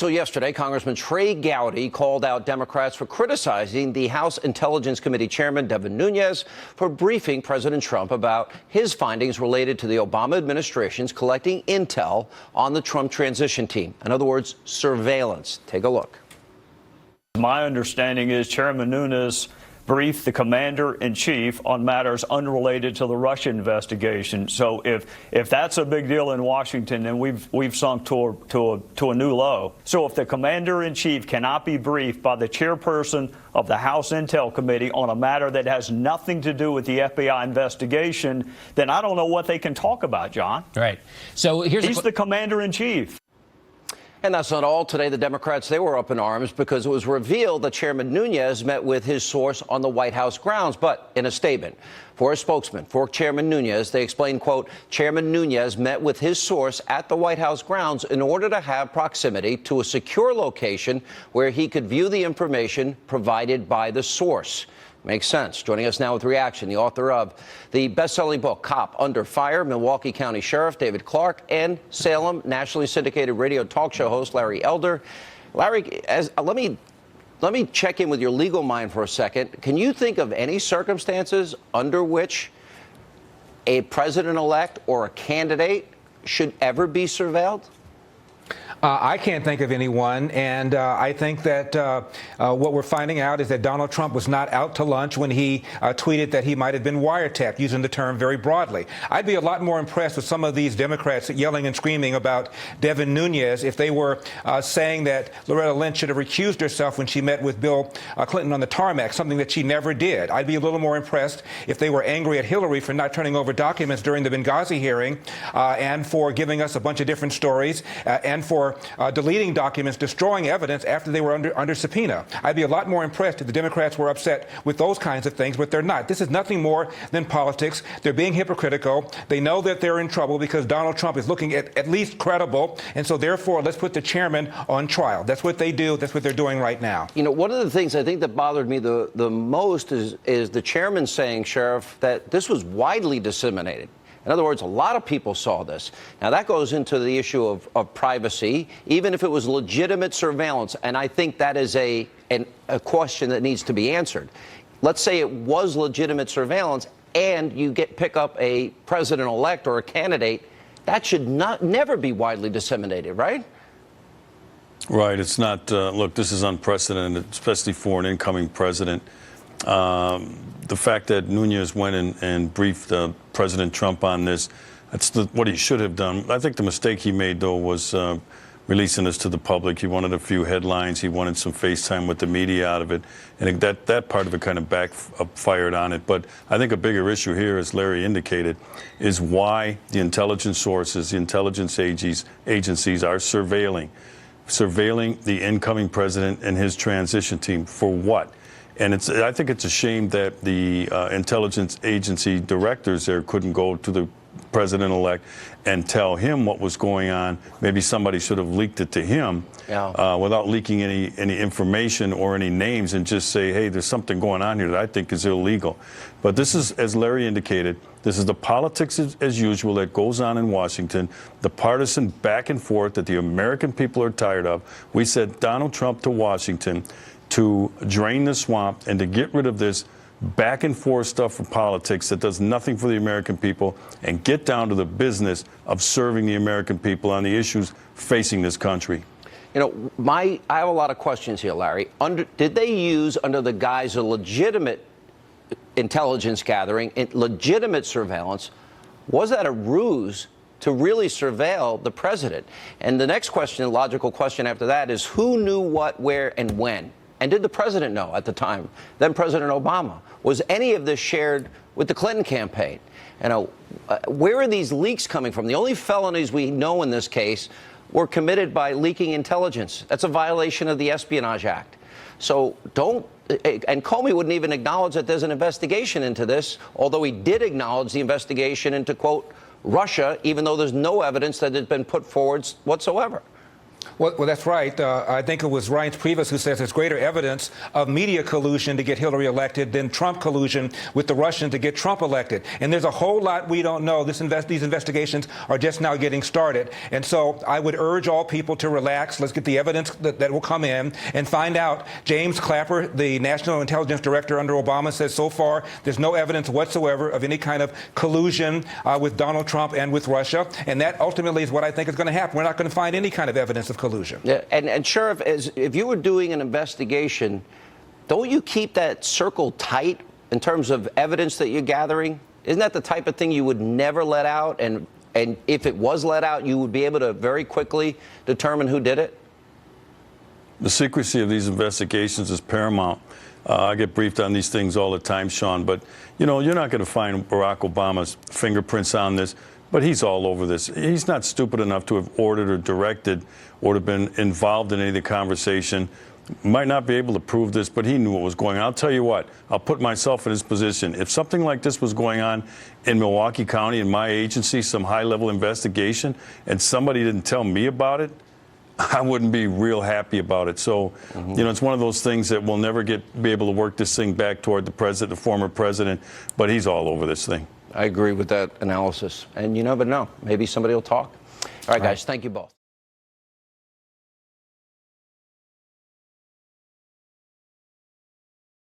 So yesterday, Congressman Trey Gowdy called out Democrats for criticizing the House Intelligence Committee Chairman Devin Nunes for briefing President Trump about his findings related to the Obama administration's collecting intel on the Trump transition team. In other words, surveillance. Take a look. My understanding is Chairman Nunes briefed the commander-in-chief on matters unrelated to the Russia investigation. So if that's a big deal in Washington, then we've sunk to a new low. So if the commander-in-chief cannot be briefed by the chairperson of the House Intel Committee on a matter that has nothing to do with the FBI investigation, then I don't know what they can talk about, John. Right. So he's the commander-in-chief. And that's not all. Today, the Democrats, they were up in arms because it was revealed that Chairman Nunes met with his source on the White House grounds. But in a statement for a spokesman for Chairman Nunes, they explained, quote, Chairman Nunes met with his source at the White House grounds in order to have proximity to a secure location where he could view the information provided by the source. Makes sense. Joining us now with reaction, the author of the best-selling book, Cop Under Fire, Milwaukee County Sheriff David Clark, and Salem nationally syndicated radio talk show host Larry Elder. Larry, let me check in with your legal mind for a second. Can you think of any circumstances under which a president-elect or a candidate should ever be surveilled? I can't think of anyone, and I think that what we're finding out is that Donald Trump was not out to lunch when he tweeted that he might have been wiretapped, using the term very broadly. I'd be a lot more impressed with some of these Democrats yelling and screaming about Devin Nunes if they were saying that Loretta Lynch should have recused herself when she met with Bill Clinton on the tarmac, something that she never did. I'd be a little more impressed if they were angry at Hillary for not turning over documents during the Benghazi hearing and for giving us a bunch of different stories and for deleting documents, destroying evidence after they were under subpoena. I'd be a lot more impressed if the Democrats were upset with those kinds of things, but they're not. This is nothing more than politics. They're being hypocritical. They know that they're in trouble because Donald Trump is looking at least credible, and so therefore let's put the chairman on trial. That's what they do. That's what they're doing right now. You know, one of the things I think that bothered me the most is the chairman saying, Sheriff, that this was widely disseminated. In other words, a lot of people saw this. Now, that goes into the issue of privacy, even if it was legitimate surveillance. And I think that is a question that needs to be answered. Let's say it was legitimate surveillance and you pick up a president-elect or a candidate. That should never be widely disseminated, right? Right. It's not. Look, this is unprecedented, especially for an incoming president. The fact that Nunes went and briefed President Trump on this, that's what he should have done. I think the mistake he made, though, was releasing this to the public. He wanted a few headlines. He wanted some FaceTime with the media out of it. And that part of it kind of backfired on it. But I think a bigger issue here, as Larry indicated, is why the intelligence sources, the intelligence agencies are surveilling the incoming president and his transition team. For what? And I think it's a shame that the intelligence agency directors there couldn't go to the president-elect and tell him what was going on. Maybe somebody should have leaked it to him without leaking any information or any names, and just say, hey, there's something going on here that I think is illegal. But this is, as Larry indicated, this is the politics as usual that goes on in Washington, the partisan back and forth that the American people are tired of. We sent Donald Trump to Washington to drain the swamp and to get rid of this back and forth stuff for politics that does nothing for the American people, and get down to the business of serving the American people on the issues facing this country. You know, I have a lot of questions here, Larry. Did they use, under the guise of legitimate intelligence gathering, legitimate surveillance, was that a ruse to really surveil the president? And the next question, the logical question after that, is who knew what, where, and when? And did the president know at the time, then President Obama? Was any of this shared with the Clinton campaign? You know, where are these leaks coming from? The only felonies we know in this case were committed by leaking intelligence. That's a violation of the Espionage Act. So and Comey wouldn't even acknowledge that there's an investigation into this, although he did acknowledge the investigation into, quote, Russia, even though there's no evidence that has been put forward whatsoever. Well, that's right. I think it was Reince Priebus who says there's greater evidence of media collusion to get Hillary elected than Trump collusion with the Russians to get Trump elected. And there's a whole lot we don't know. These investigations are just now getting started. And so I would urge all people to relax. Let's get the evidence that will come in and find out. James Clapper, the National Intelligence Director under Obama, says so far there's no evidence whatsoever of any kind of collusion with Donald Trump and with Russia. And that ultimately is what I think is going to happen. We're not going to find any kind of evidence of collusion. Yeah, and Sheriff, if you were doing an investigation, don't you keep that circle tight in terms of evidence that you're gathering? Isn't that the type of thing you would never let out? And if it was let out, you would be able to very quickly determine who did it? The secrecy of these investigations is paramount. I get briefed on these things all the time, Sean, but, you know, you're not going to find Barack Obama's fingerprints on this, but he's all over this. He's not stupid enough to have ordered or directed or to have been involved in any of the conversation. Might not be able to prove this, but he knew what was going on. I'll tell you what, I'll put myself in his position. If something like this was going on in Milwaukee County, in my agency, some high-level investigation, and somebody didn't tell me about it, I wouldn't be real happy about it. So, you know, it's one of those things that we'll never be able to work this thing back toward the president, the former president, but he's all over this thing. I agree with that analysis. And you never know. Maybe somebody will talk. All right, guys, thank you both.